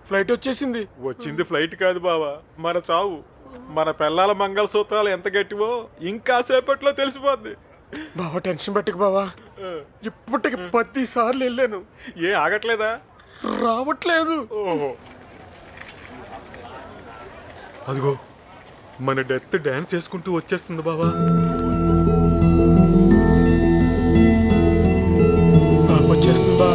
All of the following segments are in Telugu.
ఫ్లైట్ వచ్చేసింది. వచ్చింది ఫ్లైట్ కాదు బావా, మన చావు. మన పిల్లల మంగళసూత్రాలు ఎంత గట్టివో ఇంకా సేపట్లో తెలిసిపోద్ది. బావా టెన్షన్ పెట్టకు బావా. ఇప్పటికి 10 సార్లు వెళ్ళాను. ఏ ఆగట్లేదా? రావట్లేదు. ఓహో, అదిగో మన డెత్ డాన్స్ చేసుకుంటూ వచ్చేస్తుంది బావా. వచ్చేస్తుంది బా.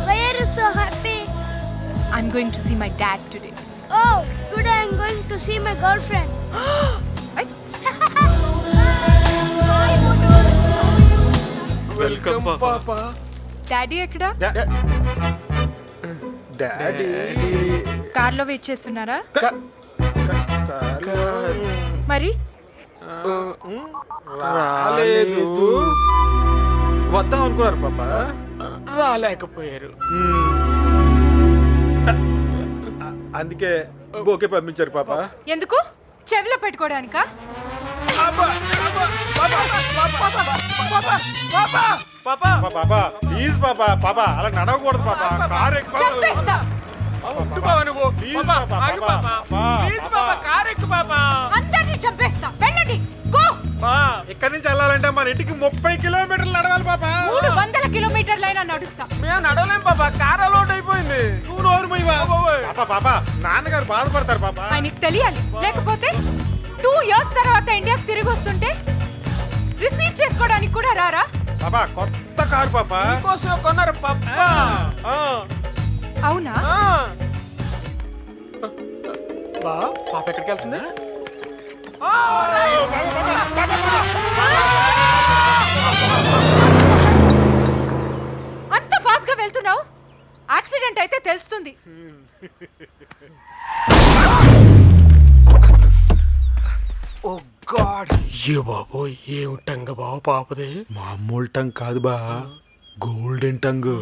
Why are you so happy? I'm going to see my dad today. Oh, today I'm going to see my girlfriend. Welcome పాపా. డాడీ ఎక్కడా? డాడీ కార్లో వెయిట్ చేస్తున్నారా? మరి రాలేదు. వద్దాం అనుకున్నారు పాపా. రాలేకపోయారు. అందుకే బోకే పంపించారు పాపా. ఎందుకు? చెవిలో పెట్టుకోవడానికా? పాపా ప్లీజ్ పాపా, పాపా అలా నడవకూడదు పాపా. కారు చంపేస్తా. అందరినీ చంపేస్తా. వెళ్ళండి. గో. ఇక్కడి నుంచి వెళ్ళాలంటే మన ఇంటికి 30 కిలోమీటర్లు నడవాలి పాపా. 300 కిలోమీటర్లైనా నడుస్తా. మేము నడవలేం పాపా, కార్ అలౌట్ అయిపోయింది. నువ్వు నోరు మూయవా? పాపా పాపా నాన్నగారు బాధపడతారు పాపా. ఆయనకి తెలియాలి, లేకపోతే 2 years తర్వాత ఇండియాకి తిరిగి వస్తుంటే రిసీవ్ చేసుకోవడానికి కూడా రారా? పాపా కొత్త కారు పాపా. కోసం కొన్నారు పాపా. అవునా? బా పాప ఎక్కడికి వెళ్తుంది? అంత ఫాస్ట్ గా వెళ్తున్నావు, యాక్సిడెంట్ అయితే తెలుస్తుంది. ఓ గాడ్. ఏ బాబోయ్, ఏమిటంగ బావ పాపదే. మామూలు టంగ్ కాదు బా, గోల్డెన్ టంగ్.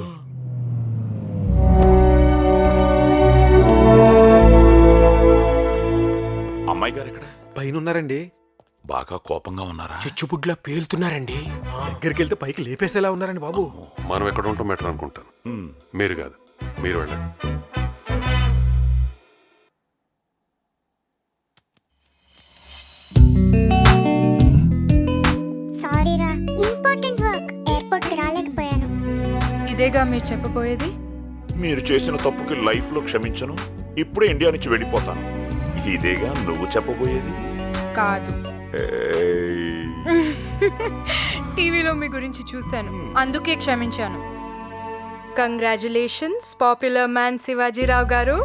అమ్మాయి గారు ఇక్కడ పైన ఉన్నారండి. బాగా కోపంగా ఉన్నారా? చిచ్చుబుడ్లా పేలుతున్నారండి. దగ్గరికి వెళ్తే పైకి లేపేసేలా ఉన్నారండి బాబు. మనం ఎక్కడ ఉంటాం బెటర్ అనుకుంటాను. మీరు కాదు, మీరు వెళ్ళండి. సారీ రా, ఇంపార్టెంట్ వర్క్, ఎయిర్పోర్ట్ కి రాలేకపోయాను. ఇదేగా మీరు చెప్పబోయేది? మీరు చేసిన తప్పుకి లైఫ్ లో క్షమించను, ఇప్పుడే ఇండియా నుంచి వెళ్ళిపోతాను. ఇదేగా నువ్వు చెప్పబోయేది? కాదు, ఏయ్. టీవీలో మీ గురించి చూశాను, అందుకే క్షమించాను. కంగ్రాచులేషన్స్ పాపులర్ మ్యాన్ శివాజీరావు గారు.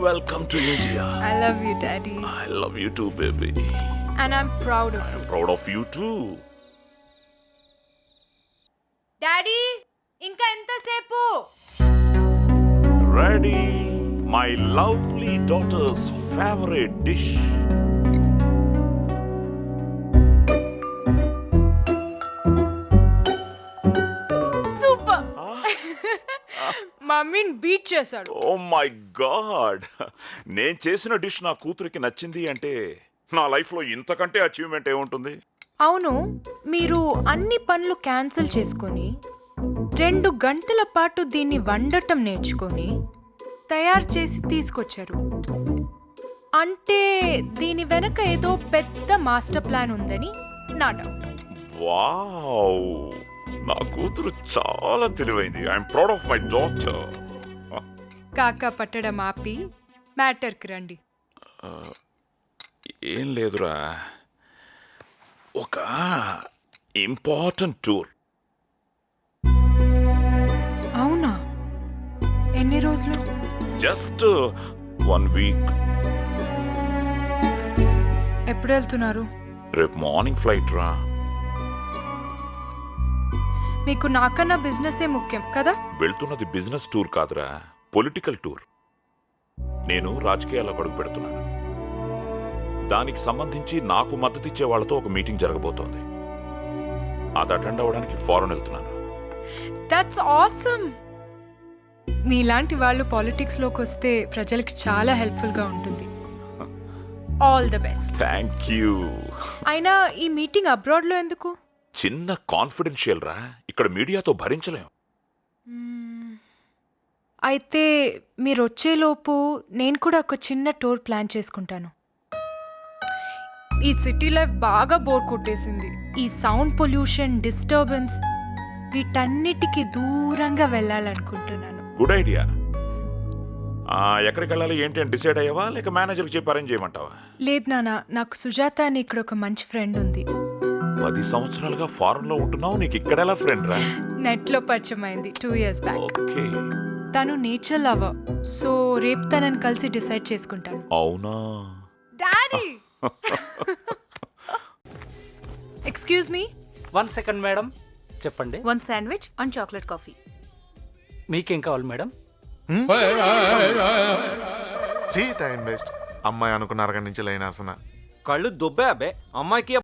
Welcome to India. I love you daddy. I love you too baby. And I'm proud of you. Proud of you too. Daddy ఇంకా ఎంతసేపు? Ready, my lovely daughter's favourite dish. Super. మమ్మీని బీట్ చేశాడు. ఓ మై గాడ్, నేను చేసిన డిష్ నా కూతురికి నచ్చింది అంటే నా లైఫ్ లో ఇంతకంటే అచీవ్మెంట్ ఏముంటుంది? అవును, మీరు అన్ని పనులు క్యాన్సిల్ చేసుకొని 2 గంటల పాటు దీన్ని వండటం నేర్చుకొని తయారు చేసి తీసుకొచ్చారు. అంటే దీని వెనక ఏదో పెద్ద మాస్టర్ ప్లాన్ ఉందని నా డౌట్. వావ్, నా కూతురు చాలా తెలివైంది. I'm proud of my daughter. కాకా పట్టడం ఆపి మ్యాటర్కి రండి. ఏం లేదురా, ఒక ఇంపార్టెంట్ టూర్. అవునా? ఎన్ని రోజులు? Just 1 week. ఎప్పుడు వెళ్తున్నారు? రేపు మార్నింగ్ ఫ్లైట్ రా. మీకు నాకన్నా బిజినెసే ముఖ్యం కదా? వెళ్తున్నది బిజినెస్ టూర్ కాదురా, పొలిటికల్ టూర్. నేను రాజకీయాల్లో అడుగు పెడుతున్నాను. దానికి సంబంధించి నాకు మద్దతిచ్చే వాళ్ళతో ఒక మీటింగ్ జరగబోతోంది. అది అటెండ్ అవ్వడానికి ఫారెన్ వెళ్తున్నాను. That's awesome. మీలాంటి వాళ్ళు పాలిటిక్స్లోకి వస్తే ప్రజలకి చాలా హెల్ప్ఫుల్గా ఉంటుంది. All the best. Thank you. అయినా ఈ మీటింగ్ అబ్రాడ్లో ఎందుకు? చిన్న కాన్ఫిడెన్షియల్ రా, ఇక్కడ మీడియాతో భరించలేం. అయితే మీరు వచ్చేలోపు నేను కూడా ఒక చిన్న టూర్ ప్లాన్ చేసుకుంటాను. ఈ సిటీ లైఫ్ బాగా బోర్ కొట్టేసింది. ఈ సౌండ్ పొల్యూషన్, డిస్టర్బెన్స్ వీటన్నిటికీ దూరంగా వెళ్ళాలనుకుంటున్నాను. Good idea. ఎక్కడికి వెళ్ళాలి ఏంటి అని డిసైడ్ అయ్యావా, లేక మేనేజర్కి చెప్పి అరేంజ్ చేయమంటావా? లేదు నాన్న, నాకు సుజాత అని ఇక్కడ ఒక మంచి ఫ్రెండ్ ఉంది. 10 సంవత్సరాలుగా ఫారెన్ లో ఉంటున్నావు, నీకు ఇక్కడెలా ఫ్రెండ్ రా? నెట్లో పరిచయం అయింది 2 years బ్యాక్. ఓకే. తను నేచర్ లవర్, సో రేపు తనని కలిసి డిసైడ్ చేసుకుంటాను. అవునా? Daddy excuse me. 1 second madam, చెప్పండి. 1 sandwich and chocolate coffee. మీకేం కావాలి మేడం? Time waste. అమ్మాయి అనుకున్న అరగంట నుంచి లైన్ ఆసన. కళ్ళు దుబ్బే అబ్బే, అమ్మాయికి